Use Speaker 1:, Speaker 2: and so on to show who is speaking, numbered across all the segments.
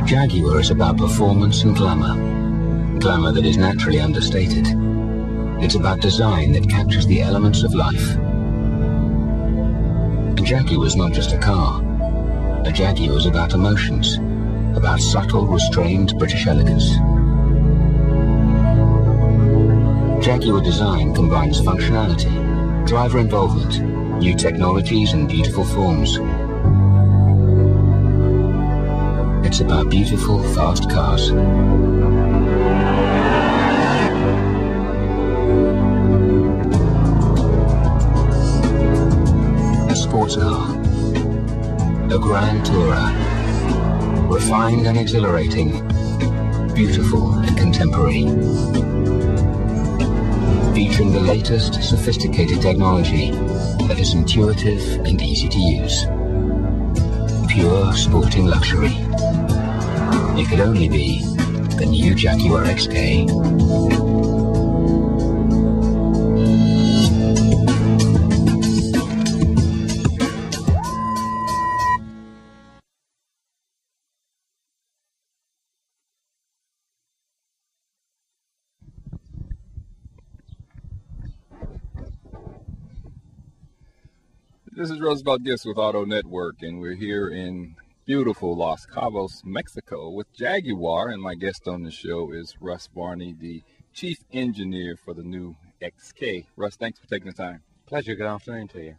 Speaker 1: Jaguar is about performance and glamour. Glamour that is naturally understated. It's about design that captures the elements of life. A Jaguar is not just a car. A Jaguar is about emotions, about subtle, restrained British elegance. Jaguar design combines functionality, driver involvement, new technologies and beautiful forms. It's about beautiful, fast cars. A sports car. A grand tourer. Refined and exhilarating. Beautiful and contemporary. Featuring the latest sophisticated technology that is intuitive and easy to use. Pure sporting luxury. It could only be the new Jaguar XK.
Speaker 2: This is Roosevelt Gifts with Auto Network, and we're here in beautiful Los Cabos, Mexico with Jaguar, and my guest on the show is Russ Varney, the Chief Engineer for the new XK. Russ, thanks for taking the time.
Speaker 3: Pleasure. Good afternoon to you.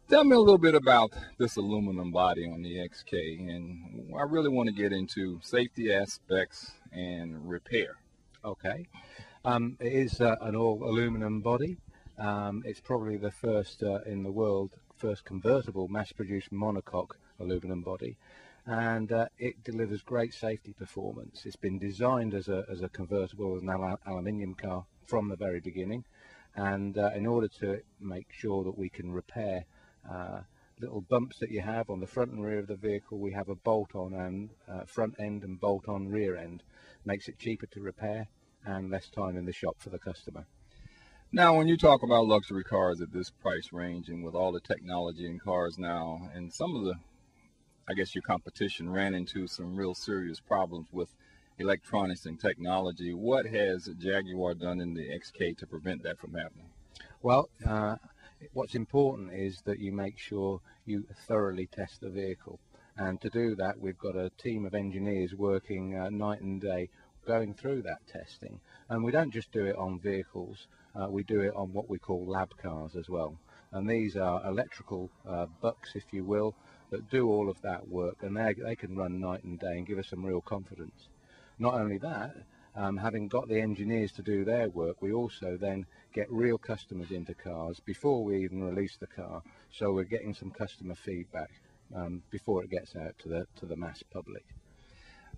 Speaker 2: Tell me a little bit about this aluminum body on the XK, and I really want to get into safety aspects and repair.
Speaker 3: Okay. It is an all aluminum body. It's probably the first in the world, first convertible mass-produced monocoque aluminum body, and it delivers great safety performance. It's been designed as a convertible, as an aluminium car from the very beginning, and in order to make sure that we can repair little bumps that you have on the front and rear of the vehicle, we have a bolt-on and front end and bolt-on rear end. Makes it cheaper to repair and less time in the shop for the customer.
Speaker 2: Now, when you talk about luxury cars at this price range and with all the technology in cars now, and some of the, I guess your competition ran into some real serious problems with electronics and technology, what has Jaguar done in the XK to prevent that from happening?
Speaker 3: Well, what's important is that you make sure you thoroughly test the vehicle. And to do that, we've got a team of engineers working night and day going through that testing. And we don't just do it on vehicles. We do it on what we call lab cars as well, and these are electrical bucks, if you will, that do all of that work, and they can run night and day and give us some real confidence. Not only that, having got the engineers to do their work, we also then get real customers into cars before we even release the car, so we're getting some customer feedback before it gets out to the mass public.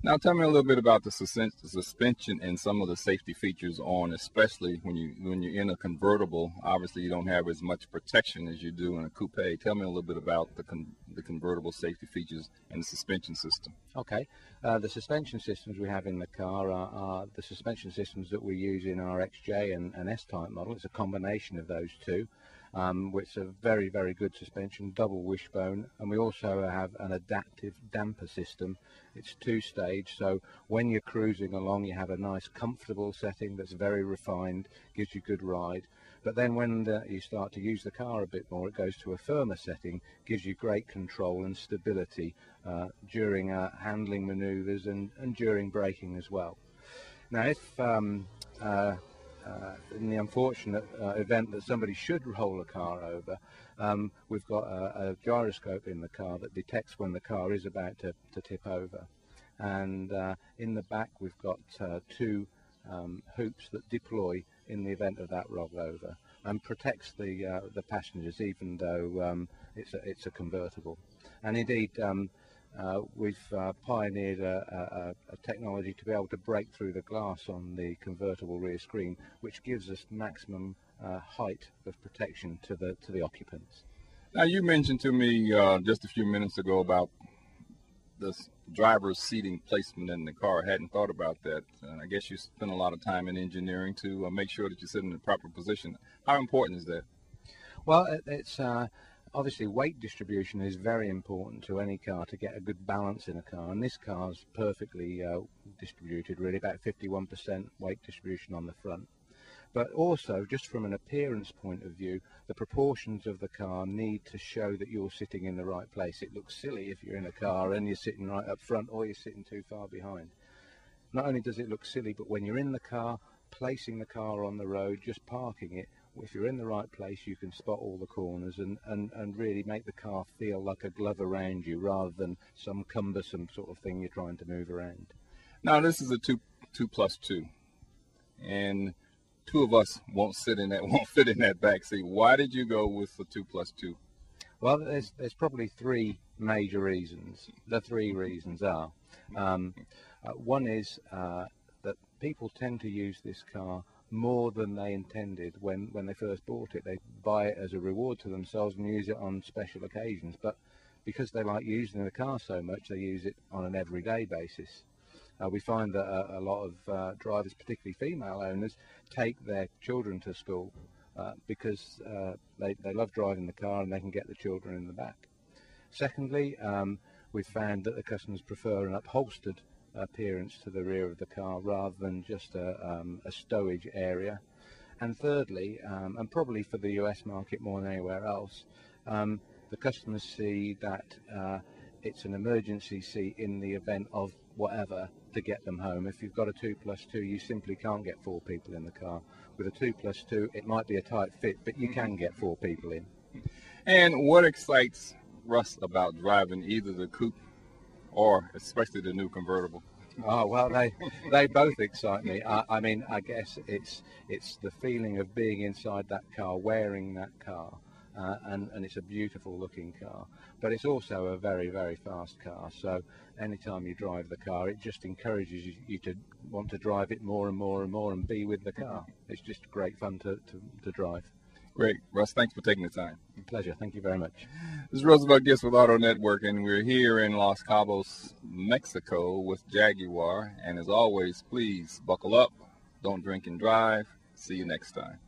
Speaker 2: Now, tell me a little bit about the suspension and some of the safety features on, especially when you're in a convertible. Obviously, you don't have as much protection as you do in a coupe. Tell me a little bit about the convertible safety features and the suspension system.
Speaker 3: Okay, the suspension systems we have in the car are the suspension systems that we use in our XJ and S-Type model. It's a combination of those two. Which are very, very good suspension, double wishbone, and we also have an adaptive damper system. It's two-stage, so when you're cruising along, you have a nice comfortable setting that's very refined, gives you good ride. But then when you start to use the car a bit more, it goes to a firmer setting, gives you great control and stability during handling maneuvers and during braking as well. Now, if in the unfortunate event that somebody should roll a car over, we've got a gyroscope in the car that detects when the car is about to tip over. And in the back we've got two hoops that deploy in the event of that rollover and protects the passengers, even though it's a convertible. And indeed, we've pioneered a technology to be able to break through the glass on the convertible rear screen, which gives us maximum height of protection to the occupants.
Speaker 2: Now, you mentioned to me just a few minutes ago about the driver's seating placement in the car. I hadn't thought about that. I guess you spend a lot of time in engineering to make sure that you sit in the proper position. How important is that?
Speaker 3: Well, it's Obviously, weight distribution is very important to any car to get a good balance in a car, and this car's perfectly distributed, really, about 51% weight distribution on the front. But also, just from an appearance point of view, the proportions of the car need to show that you're sitting in the right place. It looks silly if you're in a car and you're sitting right up front or you're sitting too far behind. Not only does it look silly, but when you're in the car, placing the car on the road, just parking it, if you're in the right place, you can spot all the corners and really make the car feel like a glove around you rather than some cumbersome sort of thing you're trying to move around.
Speaker 2: Now, this is a 2+2, and two of us won't fit in that back seat. Why did you go with the 2+2?
Speaker 3: Well, there's probably three major reasons. The three reasons are, one is that people tend to use this car more than they intended when they first bought it. They buy it as a reward to themselves and use it on special occasions, but because they like using the car so much, they use it on an everyday basis. We find that a lot of drivers, particularly female owners, take their children to school because they love driving the car and they can get the children in the back. Secondly, we've found that the customers prefer an upholstered appearance to the rear of the car rather than just a stowage area. And thirdly, and probably for the US market more than anywhere else, the customers see that it's an emergency seat in the event of whatever to get them home. If you've got a 2+2, you simply can't get 4 people in the car. With a 2+2, it might be a tight fit, but you can get 4 people in.
Speaker 2: And what excites Russ about driving either the coupe or especially the new convertible?
Speaker 3: Oh, well, they both excite me. I mean, I guess it's the feeling of being inside that car, wearing that car, and it's a beautiful looking car. But it's also a very, very fast car. So anytime you drive the car, it just encourages you to want to drive it more and more and more and be with the car. It's just great fun to drive.
Speaker 2: Great. Russ, thanks for taking the time.
Speaker 3: Pleasure. Thank you very much.
Speaker 2: This is Roosevelt Gifts with Auto Network, and we're here in Los Cabos, Mexico with Jaguar. And as always, please buckle up, don't drink and drive. See you next time.